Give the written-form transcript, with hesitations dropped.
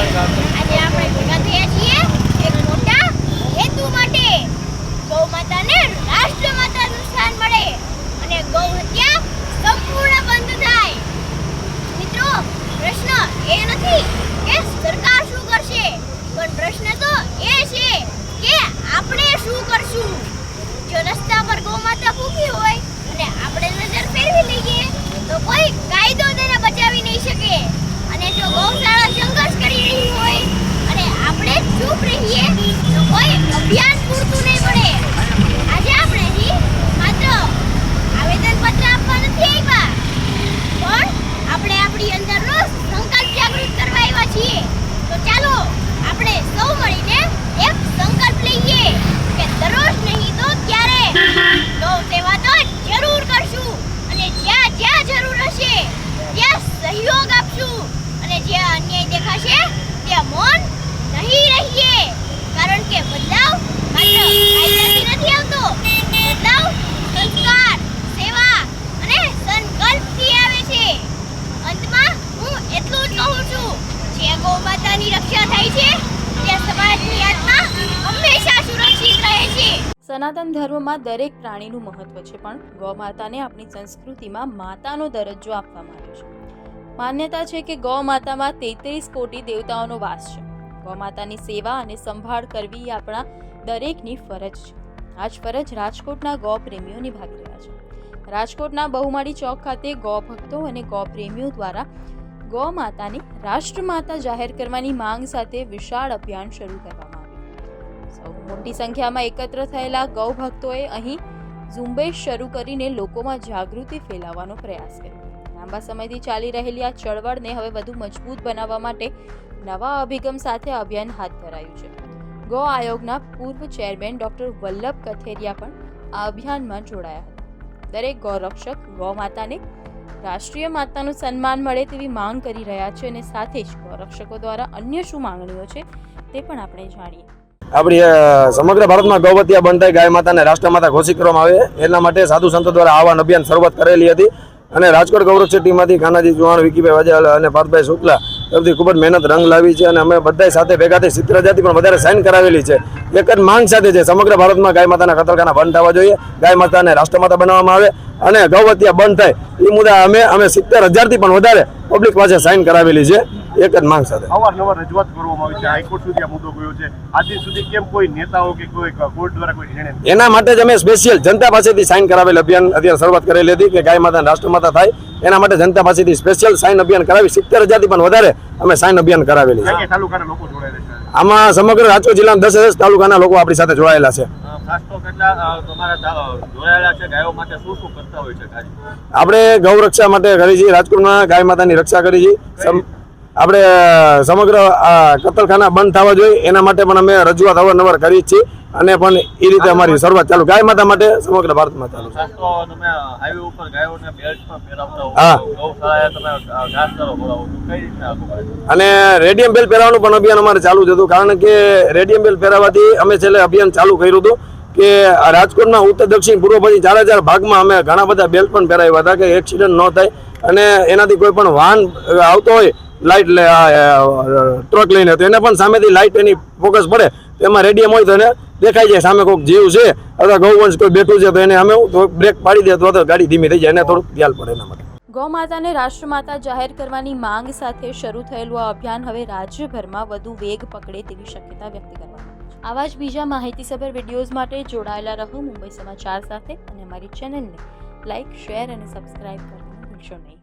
આજે આપણે ભેગા થયા છીએ એક મોટા હેતુ માટે. ગૌ માતાને રાષ્ટ્ર માતાનું સ્થાન મળે અને ગૌ હત્યા સંપૂર્ણ બંધ થાય. મિત્રો, પ્રશ્ન એ નથી કે સરકાર શું કરશે, પણ પ્રશ્ન તો એ છે કે આપણે શું કરશું. જો રસ્તા પર ગૌ માતા ભૂખી હોય અને આપણે નજર ફેરવી લઈએ તો કોઈ કાયદો તેને બચાવી નહીં શકે. અને જો ગૌશાળા સંઘર્ષ કરી રહી હોય અને આપણે ચૂપ રહીએ તો કોઈ અભિયાન પૂરતું નહીં પડે. આજે આપણે અહીં માત્ર આવેદનપત્ર આપવા નથી આવ્યા, પણ આપણે આપણી અંદરનો સંકલ્પ જાગૃત કરવા આવ્યા છીએ. તો ચાલો આપણે સૌ મળીને એક સંકલ્પ લઈએ કે દરરોજ નહીં તો ક્યારે ગૌ સેવા તો જરૂર કરશું અને જ્યાં જ્યાં જરૂર હશે ત્યાં સહયોગ આપશું અને જ્યાં અન્યાય દેખાશે ત્યાં મૌન નહીં રહીએ. કારણ કે બદલાવ માત્ર કાયદાથી નથી આવતો, બદલાવ સંસ્કાર, સેવા અને સંકલ્પથી આવે છે. અંતમાં હું એટલું જ કહું છું, જે ગૌ માતાની રક્ષા થાય છે ત્યાં સમાજની આત્મા હંમેશા સુરક્ષિત રહે છે. સનાતન ધર્મમાં દરેક પ્રાણીનું મહત્વ છે, પણ ગૌ માતાને આપણી સંસ્કૃતિમાં માતાનો દરજ્જો આપવામાં આવ્યો છે. માન્યતા છે કે ગૌ માતામાં 33 કોટી દેવતાઓનો વાસ છે. ગૌ માતાની સેવા અને સંભાળ કરવી એ આપણા દરેકની ફરજ છે. આ જ ફરજ રાજકોટના ગૌ પ્રેમીઓ નિભાવી રહ્યા છે. રાજકોટના બહુમાળી ચોક ખાતે ગૌ ભક્તો અને ગૌ પ્રેમીઓ દ્વારા ગૌ માતાને રાષ્ટ્રમાતા જાહેર કરવાની માંગ સાથે વિશાળ અભિયાન શરૂ કરવામાં આવ્યું. સૌ મોટી સંખ્યામાં એકત્ર થયેલા ગૌ ભક્તોએ અહીં ઝુંબેશ શરૂ કરીને લોકોમાં જાગૃતિ ફેલાવવાનો પ્રયાસ કર્યો. લાંબા સમયથી ચાલી રહેલી આ ચળવળને હવે વધુ મજબૂત બનાવવા માટે નવા અભિગમ સાથે અભિયાન હાથ ધરાયું છે. ગૌ આયોગના પૂર્વ ચેરમેન ડોક્ટર વલ્લભ કથેરિયા પણ આ અભિયાનમાં જોડાયા હતા. દરેક ગૌરક્ષક ગૌ માતાને રાષ્ટ્રીય માતાનું સન્માન મળે તેવી માંગ કરી રહ્યા છે અને સાથે જ ગૌરક્ષકો દ્વારા અન્ય શું માંગણીઓ છે તે પણ આપણે જાણીએ. આપણી સમગ્ર ભારતમાં ગૌવત્યા બંધ થાય, ગાય માતાને રાષ્ટ્રમાતા ઘોષિત કરવામાં આવે એના માટે સાધુ સંતો દ્વારા આહવાન અભિયાન શરૂઆત કરેલી હતી અને રાજકોટ ગૌરક્ષક ટીમમાંથી કાનાજી ચૌહાણ, વિકીભાઈ વાજા અને પાર્થભાઈ શુક્લા તરફથી ખૂબ જ મહેનત રંગ લાવી છે અને અમે બધા સાથે ભેગા થઈ 70,000થી પણ વધારે સાઇન કરાવેલી છે. એક જ માંગ સાથે છે, સમગ્ર ભારતમાં ગાય માતાના કતલખાના બંધ થવા જોઈએ, ગાય માતાને રાષ્ટ્રમાતા બનાવવામાં આવે અને ગૌવત્યા બંધ થાય એ મુદ્દા અમે 70,000થી પણ વધારે પબ્લિક પાસે સાઇન કરાવેલી છે. એક જ માંગ સાથે અવારનવાર રજૂઆત કરવામાં આવી છે, હાઈકોર્ટ સુધી આ મુદ્દો ગયો છે. આજ સુધી કેમ કોઈ નેતાઓ કે કોઈ કોર્ટ દ્વારા કોઈ નિર્ણય? એના માટે જ અમે સ્પેશિયલ જનતા પાસેથી સાઇન કરાવેલ અભિયાન અત્યારે શરૂઆત કરેલી હતી કે ગાય માતાને રાષ્ટ્રમાતા થાય. એના માટે જનતા પાસેથી સ્પેશિયલ સાઇન અભિયાન કરાવી 70,000થી પણ વધારે અમે સાઇન અભિયાન કરાવેલી છે. તાલુકાના લોકો જોડાયેલા છે આમાં. સમગ્ર રાજકોટ જિલ્લાના 10 તાલુકાના લોકો આપણી સાથે જોડાયેલા છે. આપણે ગૌ રક્ષા માટે કરી છે, રાજકોટમાં ગાય માતાની રક્ષા કરી છે. આપણે સમગ્ર કતલખાના બંધ થવા જોઈએ એના માટે પણ અમે રજૂઆત અવારનવાર કરી છીએ અને પણ એ રીતે અમારી શરૂઆત ચાલુ ગાય માતા માટે સમગ્ર ભારતમાં ચાલુ છે. અને રેડિયમ બેલ પહેરાવાનું પણ અભિયાન અમારે ચાલુ જ હતું, કારણ કે રેડિયમ બેલ પહેરાવવાથી અમે છેલ્લે અભિયાન ચાલુ કર્યું હતું કે રાજકોટમાં ઉત્તર દક્ષિણ પૂર્વ પછી 4 ભાગમાં અમે ઘણા બધા બેલ પણ પહેરાવ્યા હતા કે એક્સિડન્ટ ન થાય અને એનાથી કોઈ પણ વાહન આવતો હોય લાઇટ ટ્રક લઈને તો એને પણ સામેથી લાઇટ એની ફોકસ પડે એમાં રેડિયમ હોય તો એને દેખાઈ જાય સામે કોઈક જીવ છે અથવા ગૌવંશ કોઈ બેઠું છે તો એને અમે બ્રેક પાડી દે તો ગાડી ધીમી થઈ જાય, એને થોડુંક ખ્યાલ પડે એના માટે. ગૌ માતાને રાષ્ટ્રમાતા જાહેર કરવાની માંગ સાથે શરૂ થયેલું આ અભિયાન હવે રાજ્યભરમાં વધુ વેગ પકડે તેવી શક્યતા વ્યક્ત કરવામાં આવી છે. આવા જ બીજા માહિતીસભર વિડીયોઝ માટે જોડાયેલા રહો મુંબઈ સમાચાર સાથે અને અમારી ચેનલને લાઇક, શેર અને સબસ્ક્રાઇબ કરવાનું ભૂલશો નહીં.